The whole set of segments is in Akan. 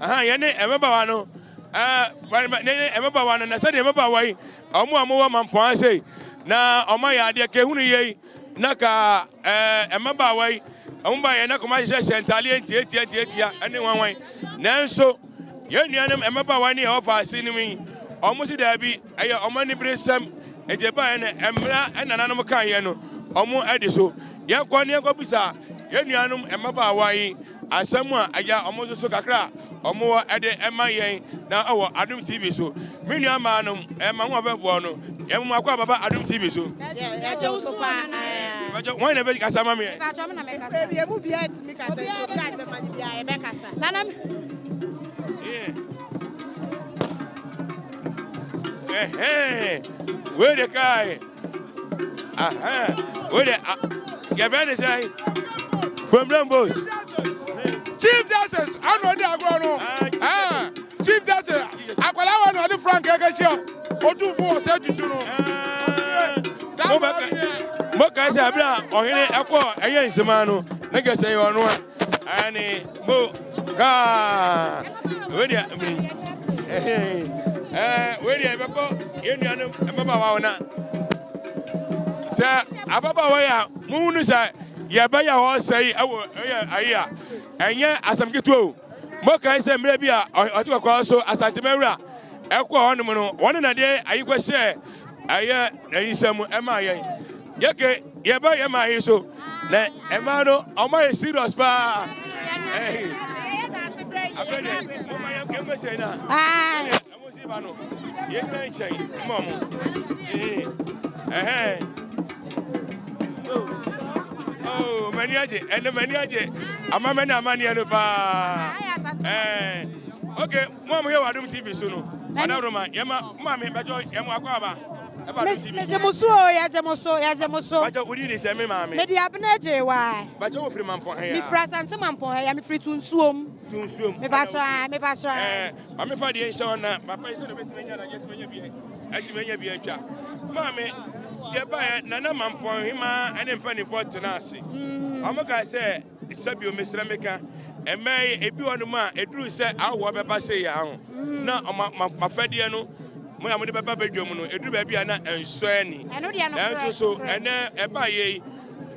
yene emeba wa no emeba wa no na se de emeba wa yi omo amowa mampon sei na omo ya de ke hunu yi na ka emeba wa yi omo ba ye na ko ma hye sentale enti ene wanwan nanso ye nuanem emeba wa ni e ofa asinim yi omo si da bi aye omo ni bresam ejeba ene emra enananom kan ye no omo edi so ye ko ne ko bisa ye nuanom emeba wa yi asɛm a aya omo so kakra omo ede ema yen na awo Adom TV so me nua ma no ema ho afefo no ye mo akwa baba Adom TV so ya je so pa wọ́n na be kasa ma me ba cho me na me kasa be mu bia ti me kasa so ka de ma ni bia e be kasa nana where the guy where the you better say from Lambos Chief Justice ano de agro no Chief Justice akwala wa no de Frank Ekechio otufu o se tutu no mo ka se abira ohene ekwo eye nsema no na ge se yo no ani mo ga we dia we dia be ko yenu anu baba wa ona se ababa wa ya munu sa ye ba ya ho sei awo aya enye asamketu o mo ka se mre bi a otukwa so Asante Mamponghene ekwo honum no won na de ayikwa she aye na yisam ema aye yeke ye ba ye ma hiso na ema no o ma serious pa abede mo ma ye kembe sei na mo si ba no ye ngai chei mo mo oh maniaje ene maniaje amamene amani eno pa okay mo mo ye Adom TV so no Adom ye ma me bejo ye mo akwa ba me jemuso ya jemuso bajo udi ni se me ma me me di abna je wa bajo wo firi Mamponghene mi fra Asante Mamponghene ya mi firi tunsuom me bacho ma me fa de nse na papa ise no betimenya na yetimenya bi atimenya bi atwa ma me ye ba na Mamponghene ma ene mpani forte na ase amoka se sabio mesra meka emai ebi wonu ma eduru se awo beba se ya ho na mafade no mo ya mo de beba bedwom no eduru ba bia na enso ani enso so ene eba ye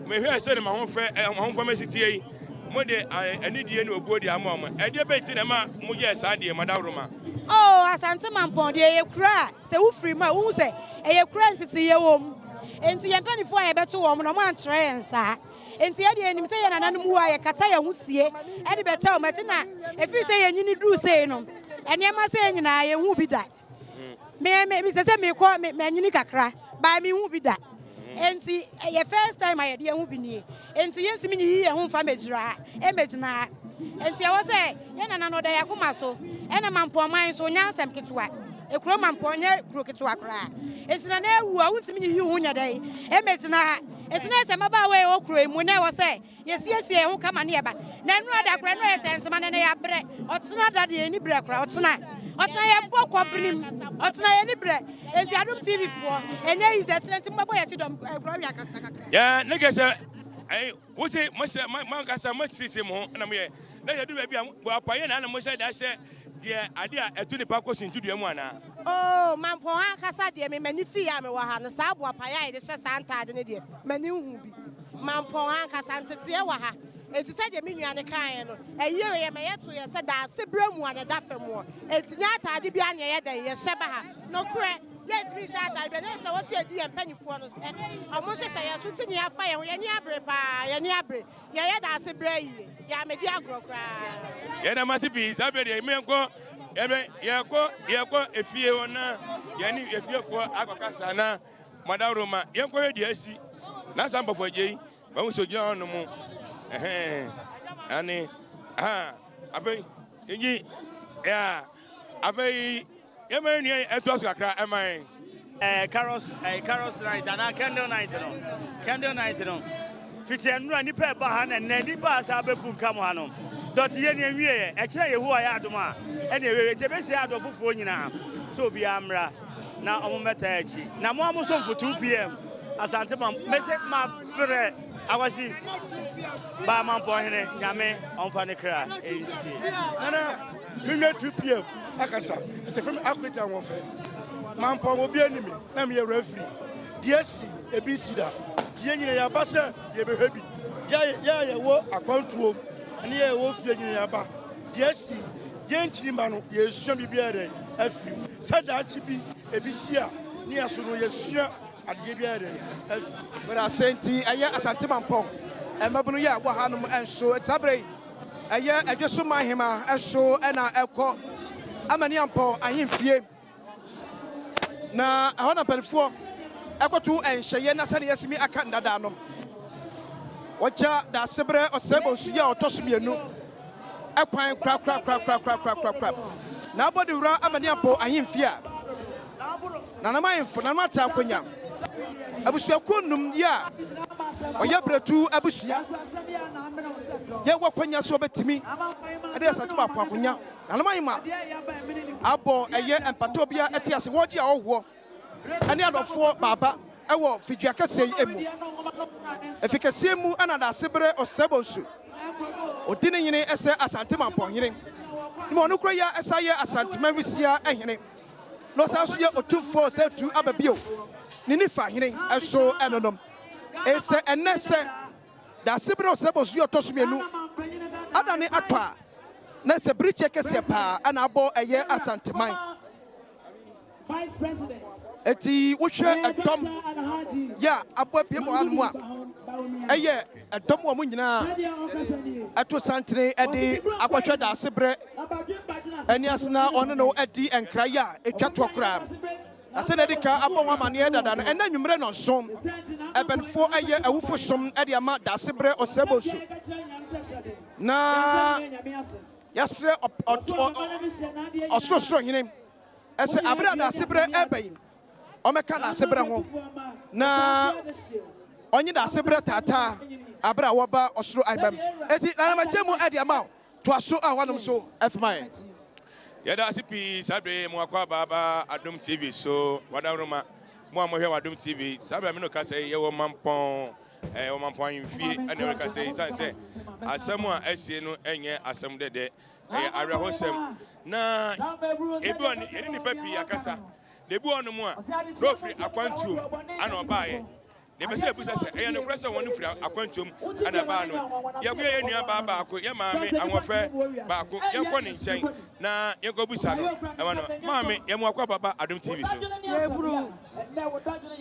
me hwe se ne ma ho fa masiti yi mo de anidie ne obodi amom ede beti na ma mo ye sa de madawroma oh Asante Mamponghene ye kura se wo free ma wo se ye kura ntiti ye wom enti ye mpanifo ye beto wo no mo antre ensa enti ye de enim se ye nananom wa ye kata ye husie e de beta o mati na efi se ye nyini duru se no ene ma se nyina ye hu bi da me se me ko me nyini kakra ba me hu bi da enti ye first time I de hu bi ni enti ye ntimi nyi ye hu fa mejura e mejina enti ye wo se ye nanano da yakoma so ene Mamponghene so nyansem ketewa ekuro Mamponghene kuro ketewa kra enti na ewu a wuntimi nyi hu nya dai e mejina enti na se maba we okuro emu na wo se ye siesie hu kama na ye ba na enu ada kra no ye se ntima ne ya bre otena da de ni bre kra otena ye bo kwabrim otena ye ni bre enti Adom TV fo enye is excellent mbabo ye sidom kra wi akasa kakra ya nege se ai wo se mo se man kasa mo sisi mo na mo ye na ye du ba bia bo apaye na mo se da se de ade a etu ni pa ko sintu de mu ana oh Mamponghene kasa de me mani fi ya me wa ha no sa bo apaye de se santa de ne de mani hu bi Mamponghene kasa ntete wa ha enti se de me nuane kan no eye ye me yeto ye se da se bremu ane da femu enti nya atade bi anye ye den ye hye ba ha no kure let me shout out be se wo se edi empanifo no omo se se ye so tini afa ye ye ni abre pa ye ni abre ye ye da se bre yi ya me di agro kra ye na masi bi sabe de me enko ebe ye ko efie wona ye ni efiefo akokasa na madawroma ye enko ye di asi na sambofo agei ba mu so gina no mu ani abai yi ya abai ye me ni eto so kakra emai carols night and candle night no fiti enura ni pe ba ha na ni ba sa bebu nka mo ha no dot ye ni enwie e kire Yehowa ya Adom a e na ewe je be si adofofo nyina so bi amra na omo meta echi na mo so for 2 pm Asante Mam mese ma bre awasi ba Mamponghene nyame onfa ne kra ensi nana minwe 2 p.m. akasa it's from Africa one first Mampong obi enemy na me referee DS ebisi da tie nyina ya ba se ye behwe bi ya wo akwantuo ene ye wo fie nyina ya ba DS ye nchiri ma no ye sua bibia re afiri sada chi bi ebisi a ne aso no ye sua ade bia re but Asante Asante Mampong emabunu ya gwa hanum enso etsabre adweso mahema enso ena ekọ amani ampọ ahemfie na ahona pelfo ekotu enhyeye na sane yesimi aka ndada no wacha da sebre osebo suya otosumienu ekwan kra na abodi wura amani ampọ ahemfie a na na mayemfo na mata akonya abusua konum ya oya bretu abusua ye wakonya so betimi ade Asante Mampo akonya na na mayema abo eye empato bia etiase woji a owo ane adofo baba ewo fidua kasei emu efikase mu ana da sebre osebonsu odine nyine ese Asante Mamponghene ni onu kro ya esaye Asante Mamrisia ehene no sa so ye otumfo se tu ababio ni nifa hene eso enonom ese enese da sebre osebonsu yo tosumienu adane atwa na se briche kese pa ana abo eye Asante man Vice President eti wohwe edom ya abo piem anmu a eye edom wo nyina ato santre edi akwahwe da sebre eni asna ono no edi enkra ya etwa to kra ase na dika abo wa mane dada no ena nwumre no som ebenfo eye awufo som edi ama da sebre osebosu na yasre osro hine ese abra da sebre ebey omeka da sebre ho na onye da sebre tata abra woba osro aibam eti na machemu edi ama to aso ahwanom so efman yada sipi sabre mo akwa baba Adom TV so wadaruma mo amohwe Adom TV sabre me no ka say ye wo Mampong wo Mampong ahemfie ane we ka say sanse asem a asie no enye asem dede arehosem na ebi on eni ni papi akasa debi on mu a profri akwantuom ana obaaye de be se ebusa se eye no krese won firi akwantuom ana baa no ye gwe ye nua baba ako ye maame anwofe ba ako ye kɔ ne nkyɛn na ye go busa no e no maame ye mu akwa baba Adom TV so ye buru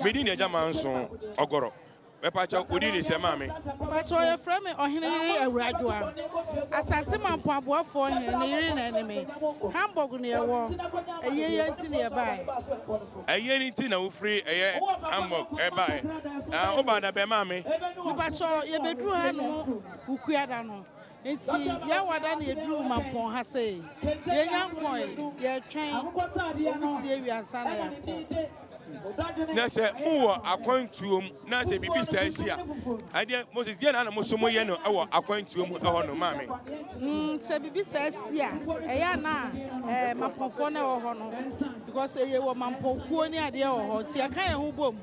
medi ne jama nso ogoro Bepacho odi ni se mame. Bepacho ye frame ohene yiri awuradwoa. Asante Mampo aboafo ohene ne yiri na eneme. Hamburg ne yewo. Eye ye nti ne yebae. Eye nti na ufri eye Hamburg ebae. Oba da be mame. Bepacho ye bedru ha no ukuada no. Enti ya wada na edru Mampo ha sei. Ye nyankoi ye twen. Obusie wiasa na yakɔ. Na se mu akwantuom na se bibi saisi a ade Moses die na mo so mo ye no ewo akwantuom eho no maame se bibi saisi a eya na mapofo na eho no because eye wo mampokuo ni ade eho ho ti aka ye ho bom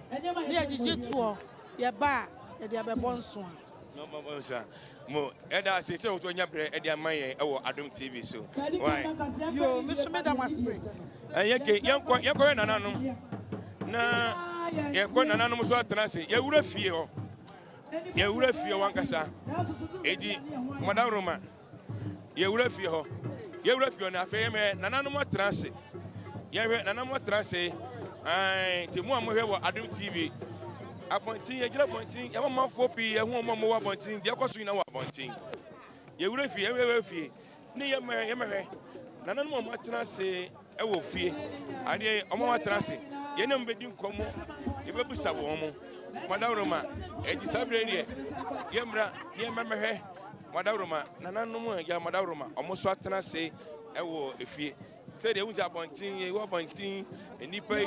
ni agigi to ye ba ye de abebo nso a no mo sa mo eda se se o to nya bre ede amaye ewo Adom TV so why yo me so me da mase yeke yenko nananom na ye ko nananom so atrase ye wura fie ho ye wura fie wankasa eji madaroma ye wura fie ho na afa me nananom atrase ye hwe nananom atrase ti mu amohwe wo Adom TV abontin ye gira bontin ye mamafo pi ye hu mo wo bontin de koso na wo bontin ye wura fie ni ye me nananom atrase ewo fie ade omo atrase ye nem bedi nkomo ye bebusa wo mo madaroma eji sabre ne ye mra ye memehwe madaroma nananom ya madaroma omo so atrase ewo efie se de unja bontin ye wo bontin enipa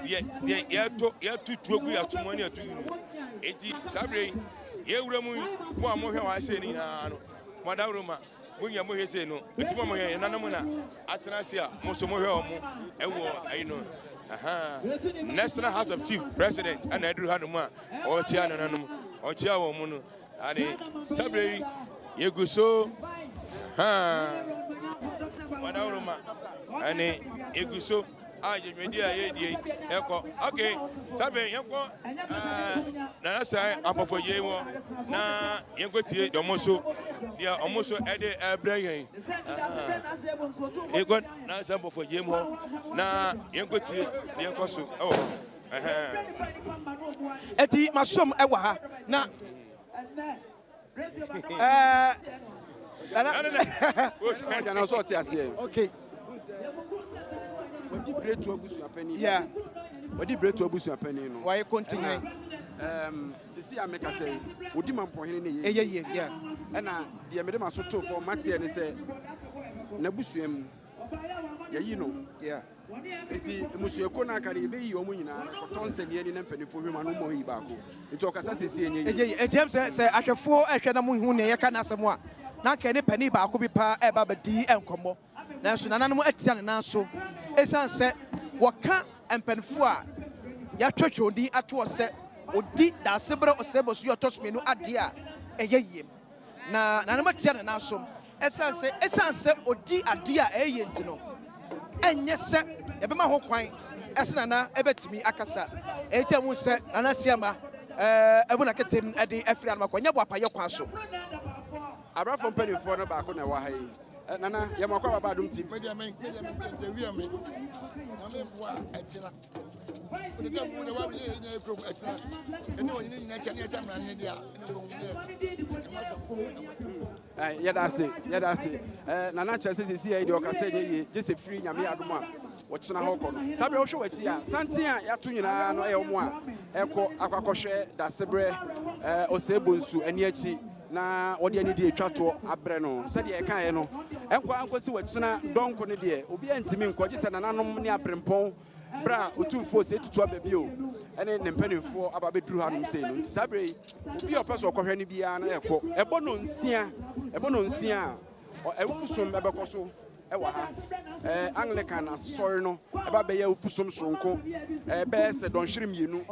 ye tutu ogu ya tumoni atunu eji sabre ye wura mu mo amohwe wa se ni na no madaroma munya mo hese no etimo mo ye nananom na atrase a mo so mo hwe omo ewo ayino National House of Chief President and Edru Hanuma or Chiana Nanum or Chia Womuno Ani sabre yeguso Wadauruma ani yeguso Jemedi ayedi eko okay sabe yenko na say abofo yemo na yenko tie domoso dia omoso ede ebrayen ego na say abofo yemo na yenko tie yenko so eti masom ewa ha na okay Wadi bretu abusu apani. Yeah. Wadi bretu abusu apani no. Why continue? Sisi ameka say wodi Mamponghene ne ye. Yeah. Ena de me de masoto for mate ne say na busuam yayi no. Yeah. Eti musueko na aka de be yi omu nyina na kotonse ne ni na mpanifo hwema no mo yi baako. Enti okasa sisi enye yi. Ejem say ahwefo ehwe na mo hu ne ye ka na asemo a na ka ne pani baako bi pa e ba badi enkomo. Nanso nananom atia ne nanso esan se waka empanfo a ya twetwe odi ato se odi da sebre osebo so yotosme no ade a eyeyem na nananom atia ne nanso esan se odi ade a eyeye ntino enye se yebema ho kwan esena na ebetimi akasa etemu se nanasiama ebuna ketem ade afira na makwanya bo apaye kwan so abrafo mpanifo no baako na wa ha yi Nana, you are going to Adom team. Media me. Na me boa etira. O de ka mo de wa ye nya ekro etira. Ene woni ni na cha ne cha mra ne dia. Yada say. Nana cha say sisi e de o ka say ye just free nyame Adom a wo chena ho ko no. Sabe wo hwe wachi a santen a ya to nyina no e wo mo a ekọ akwakohwe da sebre osebonsu ani achi na wodi ani de atwa to abre no se de e kan e no enko ankosi wachina donko ne de obi antimi nkoje se nananom ne abrempon bra otumfo se tutu ababi o ene ne mpanifo ababeduru hanum se no sabre obi opeso okohwe ne bia na ekọ ebo no nsia ewufusom ebekoso ewa ha Anglican asori no eba be ya ofusom sonko be se don hwere mienu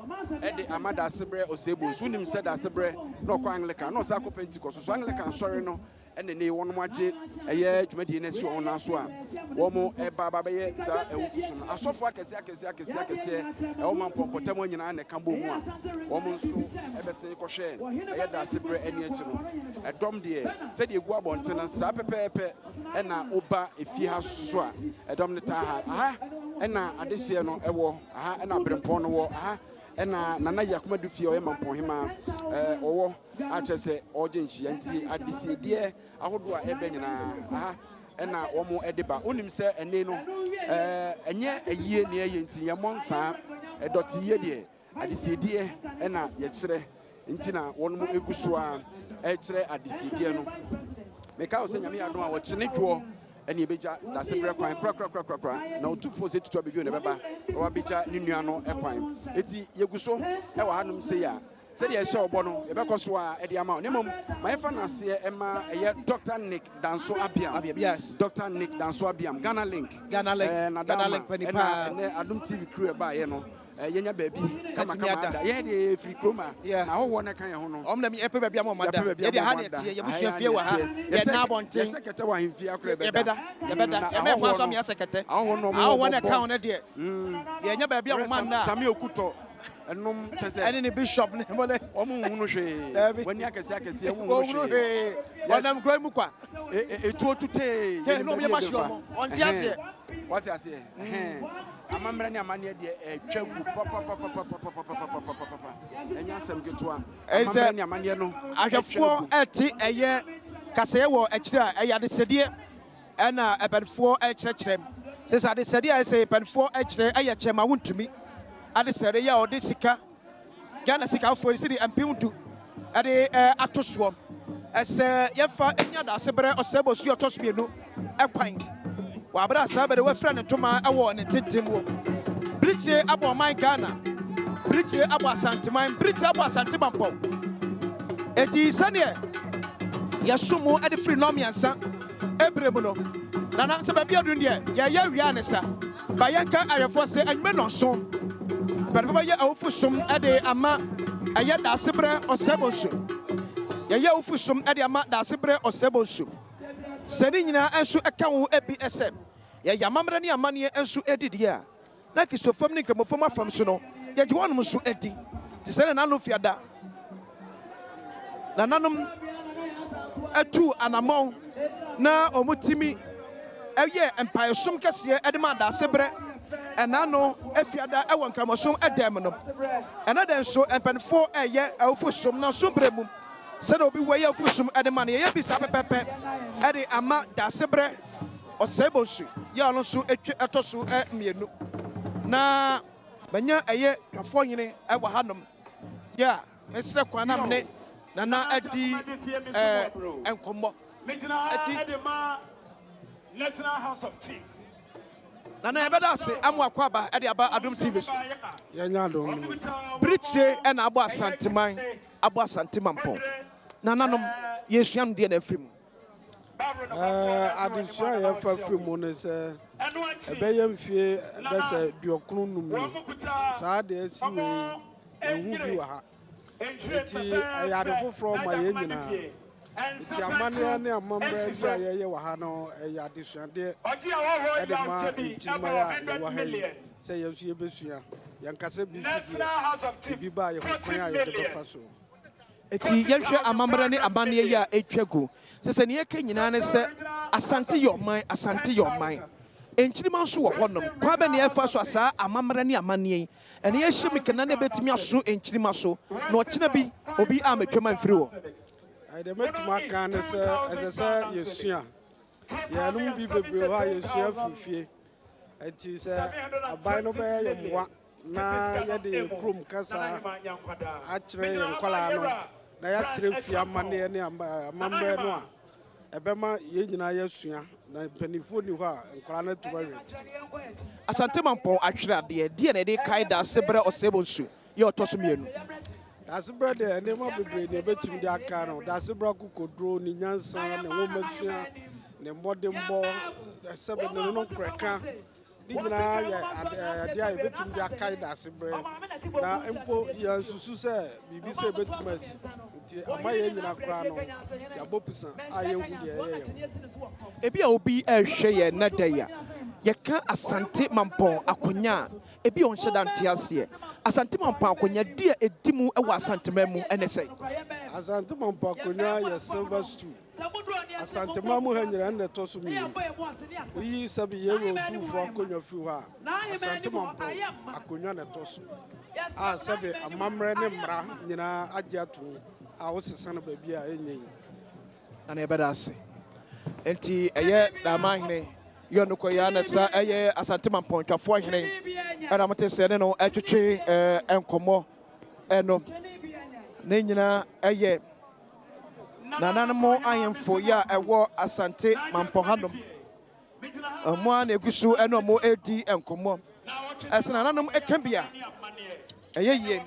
de amada sebre osebo so nim se da sebre no ko Anglican no sa ko Pentecost so Anglican asori no ene ne won mo age eye dwumadi ne si on aso a wo mo eba ba be ye sa ofusom asofo akese e wo mampompotam nyina na kambo mu a wo mo nso ebe se ko hwe eye da sebre eni achi no edom de se de egu abontena sa pepepe ena oba efie ha so a edom ne ta ha ena adehye no ewo aha ena brempon no wo aha ena nana yakoma du fie o Mamponghene owo a chese oje nhia nti adehye de ahodo a ebe nyina aha ena wo mo edeba onim se ene no enye ayie ne aye nti ye monsa edoti ye de adehye de ena ye kire nti na won mo eguso a e kire adehye de no meka o se nyame Adom a wo chene dwo eni ebeja da sebre kwan kra na otufo se tutu abebi ne beba wa beja ni nua no ekwan eti yeguso e wa hanum se ya se de ye hye obo no e bekoso a e de ama ne mom my finance e ma eye Dr. Nick Danso Abiam yes Dr. Nick Danso Abiam Ghana link panipa ne Adom TV crew e ba ye no yenya baby kama da ye de free chroma na ho ne kan ye ho no omna mi epe baby amada ye de ha ne tie ye busua fie wa ha ye na bonten ye sekete wa himfia akra be ye beda ye me kwa so me sekete aho ne kan ne de ye nya baby amada sami okuto enum chese ene ne bishop ne mole omu hunu hwe wani akese ye hunu hwe wanam kro mu kwa etu otute ye no me ba shi omo on ti ase what ase Amammer3 ne amane de atwagu papa enya sam getua Amammer3 ne amane no ahwefo eti eye kasaye wo akira eye de sedie ena ebenfo ekyerkyerem se sa de sedie ese ebenfo ekyere eye chema wontumi ade sere ya ode sika Ghana sika fo sidi empimdu ade atoso ese yefa enya da sebre osebo su yotosomienu ekwan wabra sabere we fra ne toma ewo ne tintim wo briche abo man Ghana briche abo Asante man briche abo Asante Mamponghene eti sane ye somo ade free no miansa ebremu no nana se ba bia dun de ye wia ne sa ba yanka ayefo se anme no so ba ko ba ye awfu som ade ama aye da sebre osebo so yɛyɛ wofusom ɛde ama Dasebrɛ Osebonsu sɛne nyinaa nso ɛka ho ebi ɛsɛ yɛyɛ amammerɛ ne amanneɛ nso ɛdidi a na kristofam ne nkramofam afam so no yɛgye wɔnom nso adi te sɛ ne nano fiada na nanom atu anamɔn na ɔmutimi ɛyɛ mpaesom kɛseɛ ɛde ma Dasebrɛ ɛna no afiada ɛwɔ nkramosom ɛdɛm no ɛna dɛn so mpanifo ɛyɛ awufosom na so brɛ mu sɛde obi wɔ yɛ awufosom ɛde ma no yɛyɛ bisa pɛpɛpɛ ɛde ama Dasebrɛ Osebonsu yɛ ɔno nso ɛtɔ so mmienu na bɛnya ɛyɛ twafoɔ nyene ɛwɔ hanom yɛ mesrɛ kwan na mene nana adi nkɔmmɔ ɛti National House of Chiefs. Nana yɛbɛda ase amu akwaba ɛde aba Adom TV so yɛnya Adom birikyire ɛna abɔ asanteman abɔ asante mampɔn nananom yɛsua no deɛ na afiri mu adesua yɛfa firi mu no sɛ ɛbɛyɛ mfie bɛsɛ duɔkron num saa deɛ asi wei ɛhu bi wɔ ha nti ɛyɛ ade foforɔ ma yɛn nyinaa nti amanneɛ ne amammerɛ bi a yɛyɛ wɔ ha no ɛyɛ adesuadeɛ ɛde ma nkyirima a yɛwɔ ha yi sɛ yɛn nso yɛbɛsua yɛnkasa bi si bi ba a yɛho kwan a yɛde bɛfa so eti yɛhwɛ amammerɛ ne amanneɛ yi a ɛtwa gu sɛ ne yɛka nyinaa ne sɛ asante yɛ ɔman asante yɛ ɔman nkyirima nso wɔ hɔnom kwa bɛ ne yɛfa so asaa amammerɛ ne amanneɛ yi ɛne yɛhyɛ mikana ne bɛtumi aso nkyirima so na ɔkyena bi obi a matwama mfiri wɔ ɛde mɛtumi aka ne sɛ ɛsɛ sɛ yɛsua yɛnom bi bebree hɔ a yɛsua firifie nti sɛ aban no bɛyɛ yɛ mmoa na yɛde kurom kasa akyerɛ yɛn nkwalaa no na yɛakyerɛ fie amanneɛ ne amammerɛ no a ɛbɛma yɛn nyinaa yɛsua na mpanimfoɔ ni hɔ a nkwalaa no atuma werɛ asante mampɔn atwerɛ adeɛ deɛ na ɛde kae Dasebrɛ Osebonsu yɛ ɔtɔ so mmienu Dasebrɛ deɛ nneɛma bebree na ɛbɛtumi de aka no Dasebrɛ akokoduro ne nyansa ne nwomasua ne mmɔdemmɔ sɛbɛ ne no nkorɛka ne nyinaa yɛ adeɛ a yɛbɛtumi de akae Dasebrɛ na mpo yɛnsusu sɛ biribi sɛ ɛbɛtumi asi nti ama yɛn nyina koraa no yɛabɔ pisa a yɛhu deɛ ɛyɛ yɛn ebi a obi ɛrehwɛ yɛn na da yi a yɛka asante mampɔn akonya a ebi ɔnhyɛ da nte aseɛ asante mampɔn akonya di a ɛdi mu ɛwɔ asantema mu ɛne sɛ asante mampɔn akonya yɛ silver stew asantema mu ha nyina na ɛtɔ so mmienu woyi sɛbi yɛwɔ otuufoɔ akonnwa firi hɔ a asante mampɔn akonya na ɛtɔ so a sɛbi amammerɛ ne mmara nyinaa agye ato a wosesa no baabi a ɛnyɛ yi na na yɛbɛda ase enti ɛyɛ daamahene yɛ no kɔyɛ na sa ɛyɛ asante mampɔn twafoɔ hene ɛna mote sɛ ne no ɛtwetwe nkɔmmɔ ɛno ne nyinaa ɛyɛ nananom ahemfo yɛ a ɛwɔ asante mampɔn hanom ɔmo a na egu so ɛna ɔmo edi nkɔmmɔ ɛsɛ nananom ɛka bia ɛyɛ yie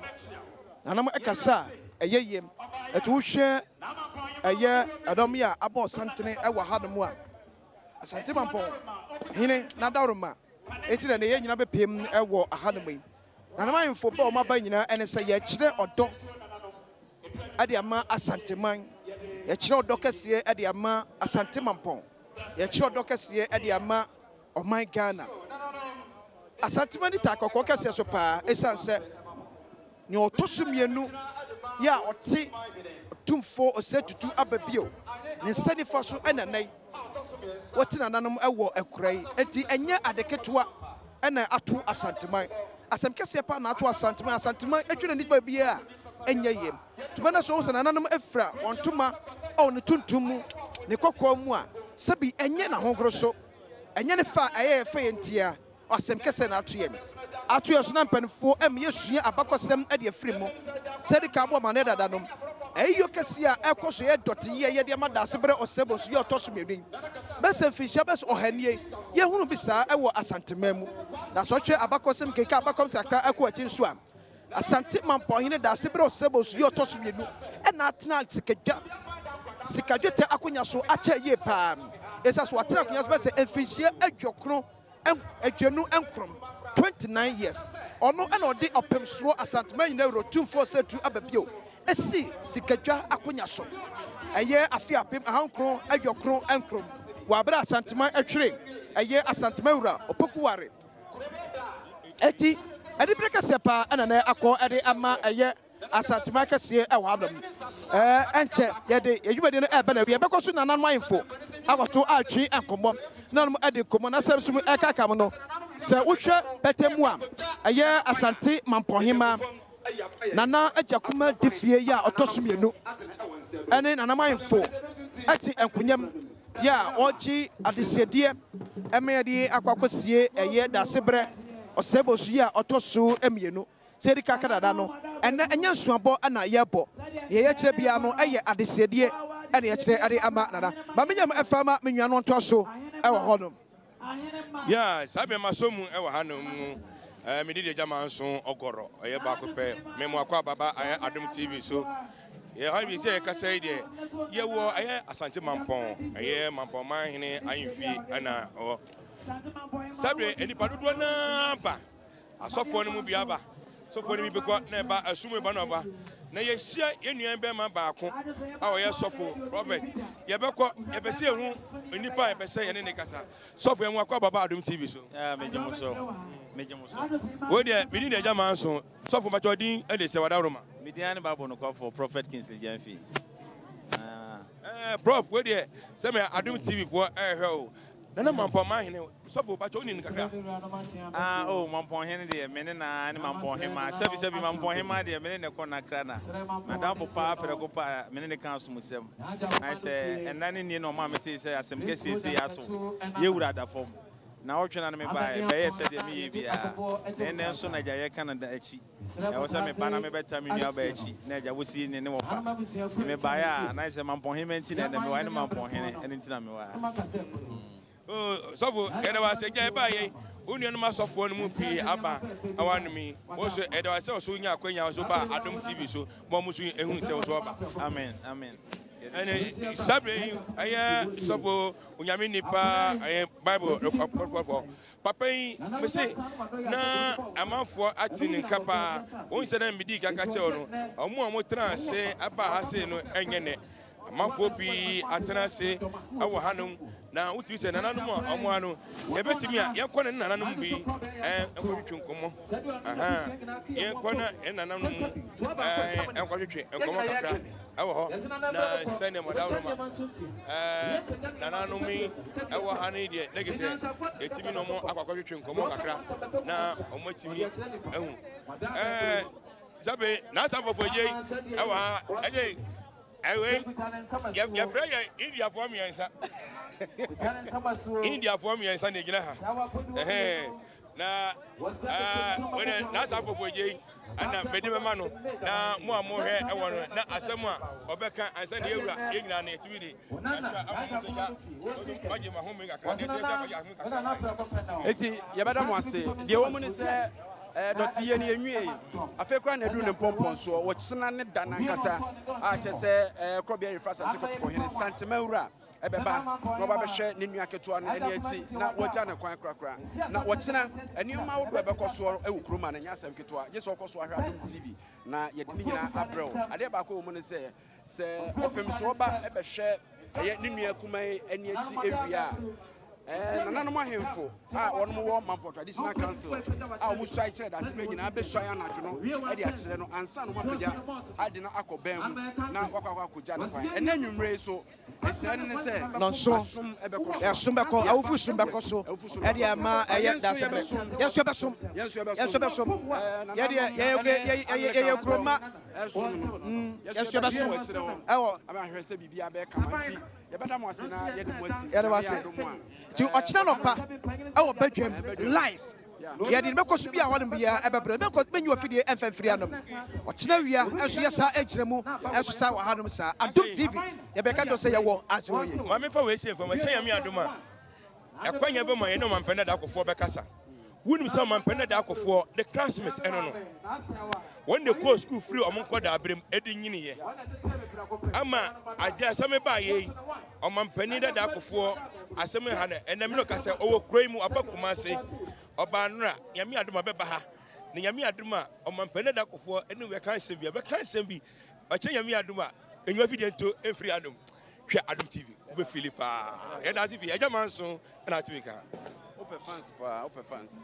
nananom ɛkasa a ɛyɛ yie ɛto wohwɛ ɛyɛ ɛdɔm yɛ a abɔ santene ɛwɔ hanom a asante mampɔn hene nadaroma eti na ne yɛ nyina bɛpem ɛwɔ ahanom yi nananom ahemfo bɔ ɔmo aba nyinaa ɛne sɛ yɛkyerɛ ɔdɔ ɛde ama asanteman yɛkyerɛ ɔdɔ kɛseɛ ɛde ama asante mampɔn yɛkyerɛ ɔdɔ kɛseɛ ɛde ama ɔman Ghana asanteman ni ta kɔkɔɔ kɛseɛ so paa ɛsiane sɛ nea ɔtɔ so mmienu yɛ a ɔte tumfo ɔsɛ tutu aba bio ne nsa nifa so ɛna nan wɔte nananom ɛwɔ akura yi enti ɛnyɛ ade ketewa ɛna ato asanteman asɛm kɛseɛ paa na ato asanteman atwi na nipa bi a ɛnyɛ yiem tuma na so sɛ nananom afira wɔn ntoma ɔwɔ ne tuntum mu ne kɔkɔɔ mu a sɛbi ɛnyɛ n'ahogoro so ɛnyɛ ne fa ɛyɛ fɛ yɛn tia asɛm kɛseɛ na ato yɛn so na mpanimfoɔ ɛm yɛsua abakɔsɛm ɛde afiri mu sɛde ka aboɔ ma ne dada nom ɛyɛ kɛseɛ a ɛkɔ so yɛ dɔte yɛ yɛde ama Dasebrɛ Osebonsu yɛ ɔtɔ so mmienu bɛsɛ mfinhyia bɛsɛ ɔhanie yɛhunu bi saa ɛwɔ asantema mu na sɛ ɔtwe abakɔsɛm keka abakɔm sakra ɛkɔ akyi nso a asante mampɔhene Dasebrɛ Osebonsu yɛ ɔtɔ so mmienu ɛna atena sikadwetɛ akonya so akyɛ yie paa ɛsɛ so atena akonya so bɛsɛ mfinhyia aduonu nkron 29 years ɔno ɛna ɔde ɔpem soɔ asantema nyinaa wuro tumfoɔ sɛ tu aba bio esi sikadwa akonya so eye afia pem ahankron adwokron enkrom wabra asantema atwire eye asantema wura opokuware eti edi breka sepa ana na akọ edi ama eye asantema kase e wa Adom enche yede yedwumade no ebe na wi ebekọ so nanan info agoto atwi enkomo nanom edi komo na sebsum ekakam no se wohwe betemu a eye Asante Mamponghene Nana Ajakuma defie ya otosumienu ene nana info ati enkunyam ya oji adesedie emeyede akwakosie eye dasebre osebosu ya otosu emienu serika kadada no ene enya nsuabo ana yebo ye kire bia no eye adesedie ene ye kire ade ama nana ba menyam efama menwano ntoso ewo honom ya sabe masomu ewo hanom me did jama so ogoro oye ba ko pe me mo akwa baba Adom TV so ye ha bi say ka say de ye wo aye Asante Mamponghene ayinfi ana o sabe eni padodo na ba asofo no mu bi aba sofo no bi ko na ba asumu ba no ba na ye hia ye nuan be ma ba ko a o ye sofo prophet ye be ko ye be se hu onipa ye be se ye ne kasa sofo ye mo akwa baba Adom TV so me so wo de me ni jama so sofo ma chodin e de se wada roma me dia ne babo no kwa for prophet Kingsley Jamfi prof wo de se me Adom TV for hwe o Nana Mamponghene sofo ba choni nkaka oh Mamponghene de me ne na ne Mamponghene sebi Mamponghene de me ne ko na kra na madam papa preko pa me ne kan so musem I say enani ni no ma mete say asem kesese ato ye wura da fom na o twena me ba ye se de me ye bia enen so na ja ye Canada achi e wo se me ba na me beta me nua ba achi na ja wo si ne wo fa me ba ya na say Mamponghene nti na me wa ne Mamponghene eni nti na me wa sofo edawa se gya ba ye unu no masofo no mu pi aba awanumi wo so edawa se so nya akwanya so ba Adom TV so mo musu ehun se so ba amen ene sabe aya sofo unyame nipa aya bible papa yi me se na amanfo ati ne nkapa won se na midi kaka che no omo tra se aba ha se no enye ne amanfo bi atena se awo hanom na uti se nananom omo anu ebetimi a ye kɔ ne nananom bi enkwetwe nkomo aha ye kɔ na nananom enkwetwe nkomo kakra awo ho na sene modawroma nananom awo ha ne de legese etimi no mo akwakwetwe nkomo kakra na omo etimi ehu zabe na sabofo ye awo ha eje ewe ya freya India for me ansa India for me ansa ne gina ha na when na sabofo je ana bedi mema no na mo amohwe e wono na asem a obeka ansa ne ewura ye nyina na etibidi baje ma homi kakra eti ye beda mo ase de wo mu ni se doti ye ni enwie afekwa na edu ne pompon so wo kyena ne da na nkasa a che se krobia refrasa Mamponghene santema wura ebeba no ba behwe ne nua keto no ene achi na woja ne kwan krakra na wo kyena eniuma wo do ebekɔ so ewukroma na nya asem keto a je so ɔkɔ so ahwe Adom TV na ye de nyina abrɛw ade ba ko wo mu ne se opem so oba ebehwe eye ne nua kuman ene achi ewia nananom ahemfo a wonom wo Mampo Traditional Council a wo suai kire da se be nyina be suai anadwo no e de akire no ansa no mapagya ade na akɔbɛn mu na wakwa akɔgya no kwan ena nwumre so esene ne se nonso asom ebekɔ so esum bɛkɔ awufu sum bɛkɔ so e de ama eye da se be yesu besom ye de ye kroma yesu besom ewo ama hwɛ sɛ bibia bɛ kamanti ye bɛda mo ase na ye de mo asi ye de wase ti ochina no pa ewo badwam live ye de bɛkɔ so bia wɔn bia ɛbɛbrɛ bɛkɔ benyi ofidie emfamfiri anom ochina wia enso ye sa agyina mu enso sa wɔ hanom sa Adom TV ye bɛka to sɛ ye wɔ asoye ma me fa we sie fama kyɛ yame Adom a ɛkwanya be ma ye no mampɛna da akofo bɛkasa wunim sɛ mampɛna da akofo the classmate ɛno no when they go school free omon ko da abrem edi nyini ye ama aja asame ba ye omampani da akofo asame ha na enam no ka se owo kroi mu abakuma se oba nra yame Adom abeba ha na yame Adom a omampani da akofo enu we kan se bi ɔkyɛ nyame adom a enwa fidie nto emfiri adom hwɛ adom tv ube filipa yɛda ase fi ɛgya manso na atumi ka open fans pa open fans